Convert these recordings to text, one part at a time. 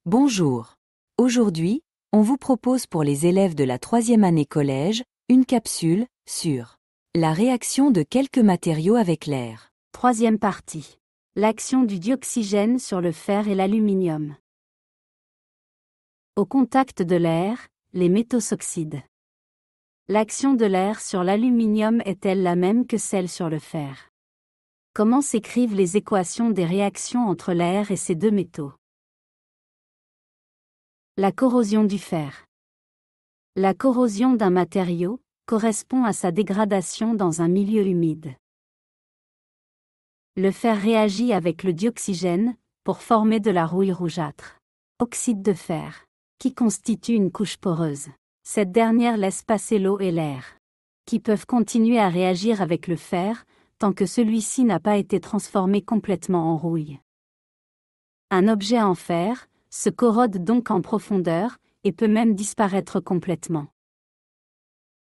Bonjour. Aujourd'hui, on vous propose pour les élèves de la 3e année collège, une capsule sur la réaction de quelques matériaux avec l'air. Troisième partie. L'action du dioxygène sur le fer et l'aluminium. Au contact de l'air, les métaux s'oxydent. L'action de l'air sur l'aluminium est-elle la même que celle sur le fer? Comment s'écrivent les équations des réactions entre l'air et ces deux métaux? La corrosion du fer. La corrosion d'un matériau correspond à sa dégradation dans un milieu humide. Le fer réagit avec le dioxygène pour former de la rouille rougeâtre. Oxyde de fer, qui constitue une couche poreuse. Cette dernière laisse passer l'eau et l'air, qui peuvent continuer à réagir avec le fer tant que celui-ci n'a pas été transformé complètement en rouille. Un objet en fer se corrode donc en profondeur et peut même disparaître complètement.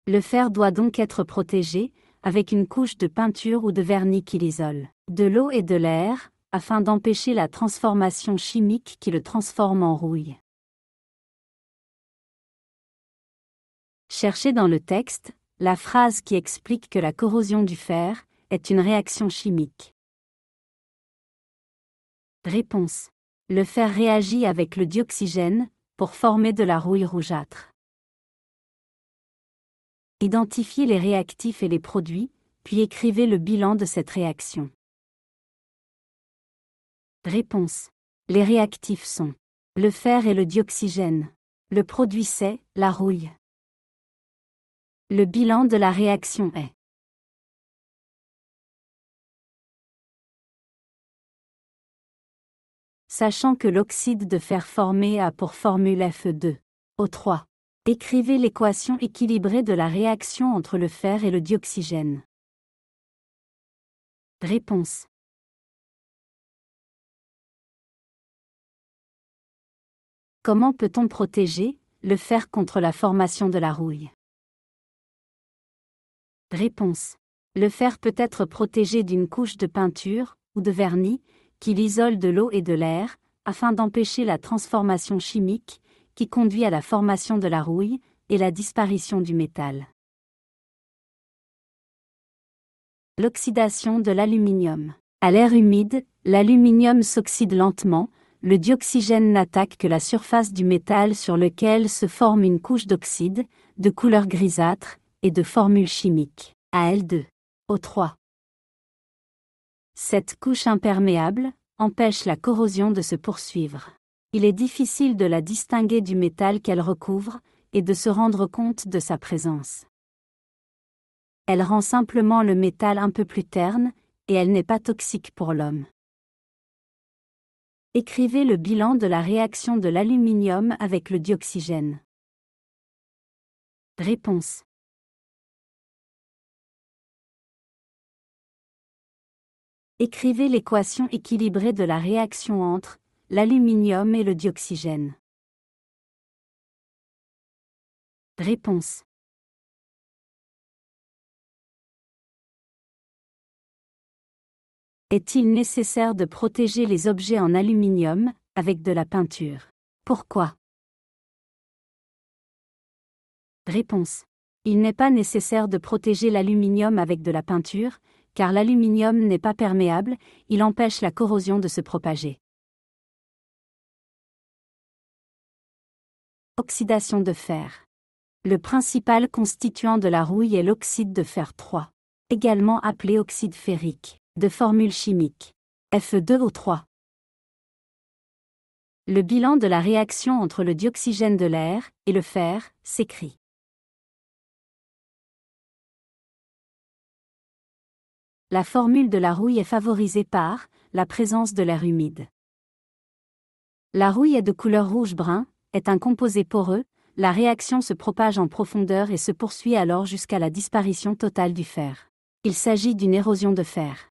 Le fer doit donc être protégé avec une couche de peinture ou de vernis qui l'isole de l'eau et de l'air, afin d'empêcher la transformation chimique qui le transforme en rouille. Cherchez dans le texte la phrase qui explique que la corrosion du fer est une réaction chimique. Réponse. Le fer réagit avec le dioxygène pour former de la rouille rougeâtre. Identifiez les réactifs et les produits, puis écrivez le bilan de cette réaction. Réponse. Les réactifs sont le fer et le dioxygène. Le produit c'est la rouille. Le bilan de la réaction est sachant que l'oxyde de fer formé a pour formule Fe2O3. Écrivez l'équation équilibrée de la réaction entre le fer et le dioxygène. Réponse. Comment peut-on protéger le fer contre la formation de la rouille? Réponse. Le fer peut être protégé d'une couche de peinture ou de vernis qui l'isole de l'eau et de l'air, afin d'empêcher la transformation chimique qui conduit à la formation de la rouille et la disparition du métal. L'oxydation de l'aluminium. À l'air humide, l'aluminium s'oxyde lentement, le dioxygène n'attaque que la surface du métal sur lequel se forme une couche d'oxyde, de couleur grisâtre, et de formule chimique, Al2O3. Cette couche imperméable empêche la corrosion de se poursuivre. Il est difficile de la distinguer du métal qu'elle recouvre et de se rendre compte de sa présence. Elle rend simplement le métal un peu plus terne, et elle n'est pas toxique pour l'homme. Écrivez le bilan de la réaction de l'aluminium avec le dioxygène. Réponse. Écrivez l'équation équilibrée de la réaction entre l'aluminium et le dioxygène. Réponse. Est-il nécessaire de protéger les objets en aluminium avec de la peinture? Pourquoi? Réponse. Il n'est pas nécessaire de protéger l'aluminium avec de la peinture, car l'aluminium n'est pas perméable, il empêche la corrosion de se propager. Oxydation de fer. Le principal constituant de la rouille est l'oxyde de fer 3, également appelé oxyde ferrique, de formule chimique Fe2O3. Le bilan de la réaction entre le dioxygène de l'air et le fer s'écrit. La formule de la rouille est favorisée par la présence de l'air humide. La rouille est de couleur rouge-brun, est un composé poreux, la réaction se propage en profondeur et se poursuit alors jusqu'à la disparition totale du fer. Il s'agit d'une érosion de fer.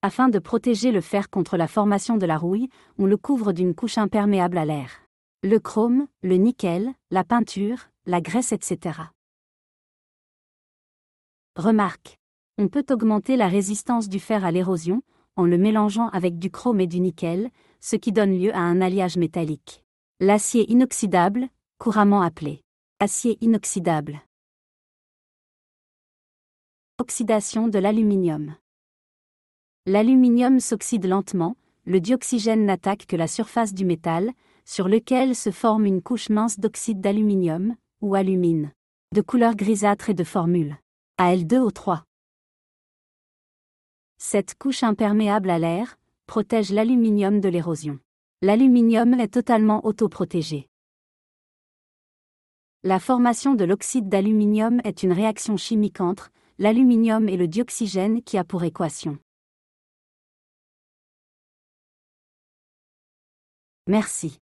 Afin de protéger le fer contre la formation de la rouille, on le couvre d'une couche imperméable à l'air. Le chrome, le nickel, la peinture, la graisse, etc. Remarque. On peut augmenter la résistance du fer à l'érosion, en le mélangeant avec du chrome et du nickel, ce qui donne lieu à un alliage métallique. L'acier inoxydable, couramment appelé acier inoxydable. Oxydation de l'aluminium. L'aluminium s'oxyde lentement, le dioxygène n'attaque que la surface du métal, sur lequel se forme une couche mince d'oxyde d'aluminium, ou alumine, de couleur grisâtre et de formule Al2O3. Cette couche imperméable à l'air protège l'aluminium de l'érosion. L'aluminium est totalement autoprotégé. La formation de l'oxyde d'aluminium est une réaction chimique entre l'aluminium et le dioxygène qui a pour équation. Merci.